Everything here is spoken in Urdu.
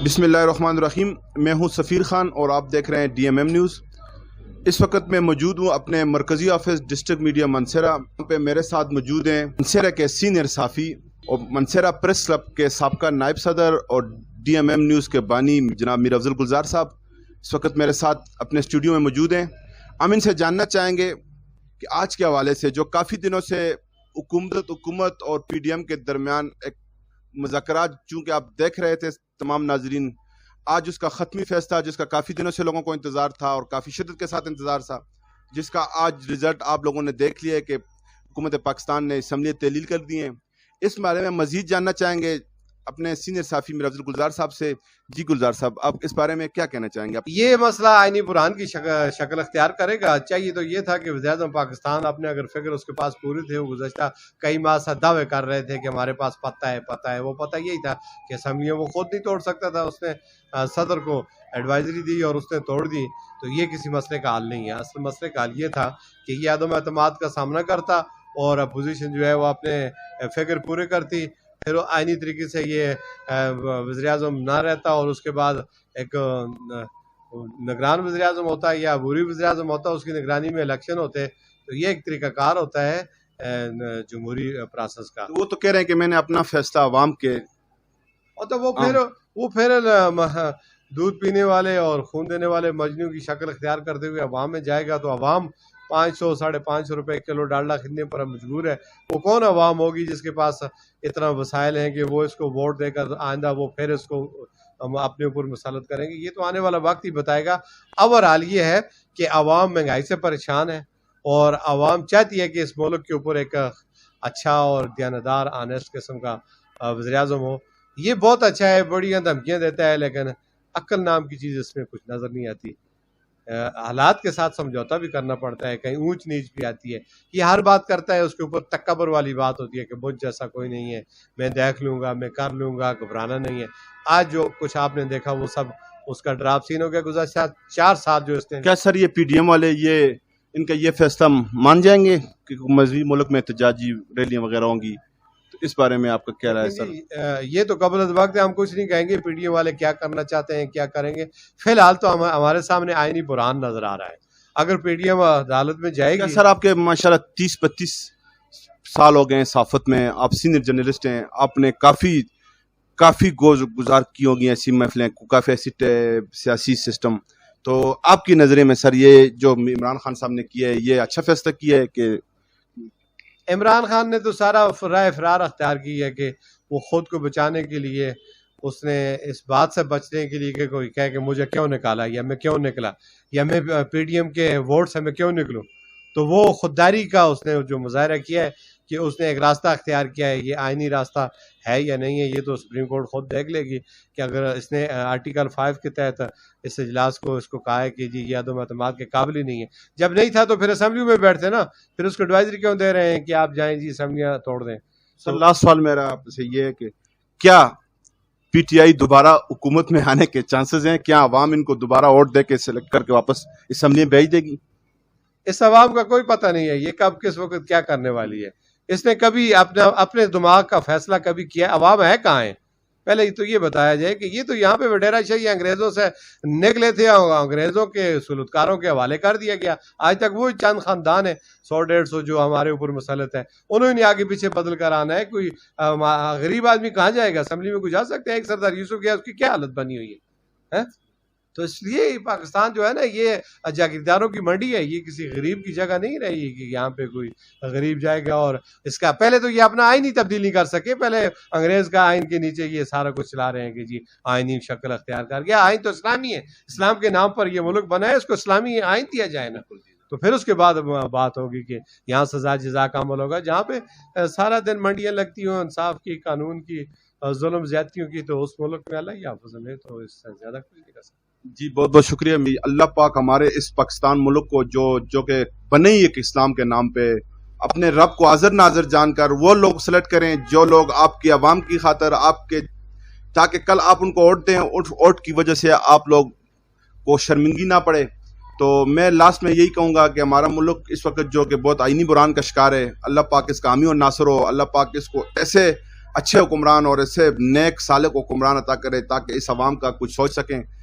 بسم اللہ الرحمن الرحیم. میں ہوں سفیر خان اور آپ دیکھ رہے ہیں DMM نیوز. اس وقت میں موجود ہوں اپنے مرکزی آفس ڈسٹرکٹ میڈیا منصیرہ پہ. میرے ساتھ موجود ہیں منصیرہ کے سینئر صحافی اور منصیرہ پریس کلب کے سابقہ نائب صدر اور DMM نیوز کے بانی جناب میر افضل گلزار صاحب اس وقت میرے ساتھ اپنے اسٹوڈیو میں موجود ہیں. ہم ان سے جاننا چاہیں گے کہ آج کے حوالے سے جو کافی دنوں سے حکومت اور PDM کے درمیان ایک مذاکرات چونکہ آپ دیکھ رہے تھے تمام ناظرین، آج اس کا ختمی فیصلہ جس کا کافی دنوں سے لوگوں کو انتظار تھا اور کافی شدت کے ساتھ انتظار تھا، جس کا آج رزلٹ آپ لوگوں نے دیکھ لیا ہے کہ حکومت پاکستان نے اسمبلی تحلیل کر دی ہیں. اس بارے میں مزید جاننا چاہیں گے اپنے سینئر صحافی میر افضل گلزار صاحب سے. جی گلزار صاحب، آپ اس بارے میں کیا کہنا چاہیں گے؟ یہ مسئلہ آئینی بحران کی شکل اختیار کرے گا. چاہیے تو یہ تھا کہ وزیر اعظم پاکستان اپنے اگر فگر اس کے پاس پورے تھے، وہ گزشتہ کئی ماہ سے دعوے کر رہے تھے کہ ہمارے پاس پتہ ہے. وہ پتہ یہی تھا کہ اسمبلیوں وہ خود نہیں توڑ سکتا تھا. اس نے صدر کو ایڈوائزری دی اور اس نے توڑ دی. تو یہ کسی مسئلے کا حل نہیں ہے. اصل مسئلے کا حل یہ تھا کہ یہ عدم اعتماد کا سامنا کرتا اور اپوزیشن جو ہے وہ اپنے فگر پورے کرتی، پھر آئینی طریقے سے یہ وزیر اعظم نہ رہتا اور اس کے بعد ایک نگران وزیر اعظم ہوتا یا عبوری وزیر اعظم ہوتا، اس کی نگرانی میں الیکشن ہوتے. تو یہ ایک طریقہ کار ہوتا ہے جمہوری پروسیس کا. وہ تو کہہ رہے ہیں کہ میں نے اپنا فیصلہ عوام کے اور تو وہ پھر دودھ پینے والے اور خون دینے والے مجنوں کی شکل اختیار کرتے ہوئے عوام میں جائے گا. تو عوام 500-550 روپے کلو ڈالڈا خریدنے پر مجبور ہے. وہ کون عوام ہوگی جس کے پاس اتنا وسائل ہیں کہ وہ اس کو ووٹ دے کر آئندہ وہ پھر اس کو اپنے اوپر مسلط کریں گے؟ یہ تو آنے والا وقت ہی بتائے گا. اوورآل یہ ہے کہ عوام مہنگائی سے پریشان ہے اور عوام چاہتی ہے کہ اس ملک کے اوپر ایک اچھا اور دیانتدار آنیسٹ قسم کا وزیر اعظم ہو. یہ بہت اچھا ہے، بڑی دھمکیاں دیتا ہے، لیکن عقل نام کی چیز اس میں کچھ نظر نہیں آتی. حالات کے ساتھ سمجھوتا بھی کرنا پڑتا ہے، کہیں اونچ نیچ بھی آتی ہے. یہ ہر بات کرتا ہے، اس کے اوپر تکبر والی بات ہوتی ہے کہ مجھ جیسا کوئی نہیں ہے، میں دیکھ لوں گا، میں کر لوں گا، گھبرانا نہیں ہے. آج جو کچھ آپ نے دیکھا وہ سب اس کا ڈراپ سین ہو گیا. گزشتہ 4 سال جو اس نے کیا سر یہ PDM والے ان کا یہ فیصلہ مان جائیں گے کہ مزید ملک میں احتجاجی ریلیاں وغیرہ ہوں گی؟ تو اس بارے میں آپ کا کیا رائے ہے سر؟ یہ تو قبل از وقت ہم کچھ نہیں کہیں گے PDM والے کیا کرنا چاہتے ہیں، کیا کریں گے. فی الحال تو ہمارے سامنے آئینی بحران نظر آ رہا ہے. اگر PDM عدالت میں جائے گی. سر آپ کے ماشاءاللہ 30-32 سال ہو گئے ہیں صحافت میں، آپ سینئر جرنلسٹ ہیں، آپ نے کافی گزار کی ہوگی ایسی محفلیں، کافی ایسی سیاسی سسٹم. تو آپ کی نظرے میں سر یہ جو عمران خان صاحب نے کیا ہے یہ اچھا فیصلہ کیا ہے؟ کہ عمران خان نے تو سارا رائے فرار اختیار کی ہے کہ وہ خود کو بچانے کے لیے اس نے اس بات سے بچنے کے لیے کہ کوئی کہے کہ مجھے کیوں نکالا یا میں کیوں نکلا یا میں PDM کے ووٹ سے میں کیوں نکلوں. تو وہ خودداری کا اس نے جو مظاہرہ کیا ہے کہ اس نے ایک راستہ اختیار کیا ہے. یہ آئینی راستہ ہے یا نہیں ہے یہ تو سپریم کورٹ خود دیکھ لے گی کہ اگر اس نے آرٹیکل 5 کے تحت اس اجلاس کو اس کو کہا ہے کہ جی یہ عدم اعتماد کے قابل ہی نہیں ہے. جب نہیں تھا تو پھر اسمبلی میں بیٹھتے نا، پھر اس کو ایڈوائزری کیوں دے رہے ہیں کہ آپ جائیں جی اسمبلیاں توڑ دیں؟ سر لاسٹ سوال میرا آپ سے یہ ہے کہ کیا PTI دوبارہ حکومت میں آنے کے چانسز ہیں؟ کیا عوام ان کو دوبارہ ووٹ دے کے سلیکٹ کر کے واپس اسمبلی میں بھیج دے گی؟ اس عوام کا کوئی پتہ نہیں ہے یہ کب کس وقت کیا کرنے والی ہے. اس نے کبھی اپنے دماغ کا فیصلہ کبھی کیا؟ عوام ہے کہاں ہے؟ پہلے تو یہ بتایا جائے کہ یہ تو یہاں پہ وڈیرا شاہی انگریزوں سے نکلے تھے، انگریزوں کے سلطکاروں کے حوالے کر دیا گیا. آج تک وہ چند خاندان ہیں 100-150 جو ہمارے اوپر مسلط ہے، انہوں نے آگے پیچھے بدل کر آنا ہے. کوئی غریب آدمی کہاں جائے گا؟ اسمبلی میں کوئی جا سکتے ہیں؟ ایک سردار یوسف گیا، اس کی کیا حالت بنی ہوئی ہے؟ تو اس لیے پاکستان جو ہے نا یہ جاگیرداروں کی منڈی ہے. یہ کسی غریب کی جگہ نہیں رہی کہ یہاں پہ کوئی غریب جائے گا. اور اس کا پہلے تو یہ اپنا آئین ہی تبدیل نہیں کر سکے. پہلے انگریز کا آئین کے نیچے یہ سارا کچھ چلا رہے ہیں کہ جی آئینی شکل اختیار کر گیا. آئین تو اسلامی ہے، اسلام کے نام پر یہ ملک بنا ہے، اس کو اسلامی آئین دیا جائے نا. تو پھر اس کے بعد بات ہوگی کہ یہاں سزا جزا کا عمل ہوگا. جہاں پہ سارا دن منڈیاں لگتی ہوں انصاف کی، قانون کی، ظلم زیادتیوں کی، تو اس ملک میں اللہ ہی حافظ ہے. تو اس سے زیادہ کچھ نہیں کر سکتا. جی بہت بہت شکریہ. اللہ پاک ہمارے اس پاکستان ملک کو جو کہ بنے ہی ایک اسلام کے نام پہ اپنے رب کو حاضر ناظر جان کر وہ لوگ سلیکٹ کریں جو لوگ آپ کی عوام کی خاطر آپ کے، تاکہ کل آپ ان کو ووٹ دیں، ووٹ کی وجہ سے آپ لوگ کو شرمندگی نہ پڑے. تو میں لاسٹ میں یہی کہوں گا کہ ہمارا ملک اس وقت جو کہ بہت آئینی بحران کا شکار ہے، اللہ پاک اس کا حامی اور ناصر ہو. اللہ پاک اس کو ایسے اچھے حکمران اور ایسے نیک سالک حکمران عطا کرے تاکہ اس عوام کا کچھ سوچ سکیں.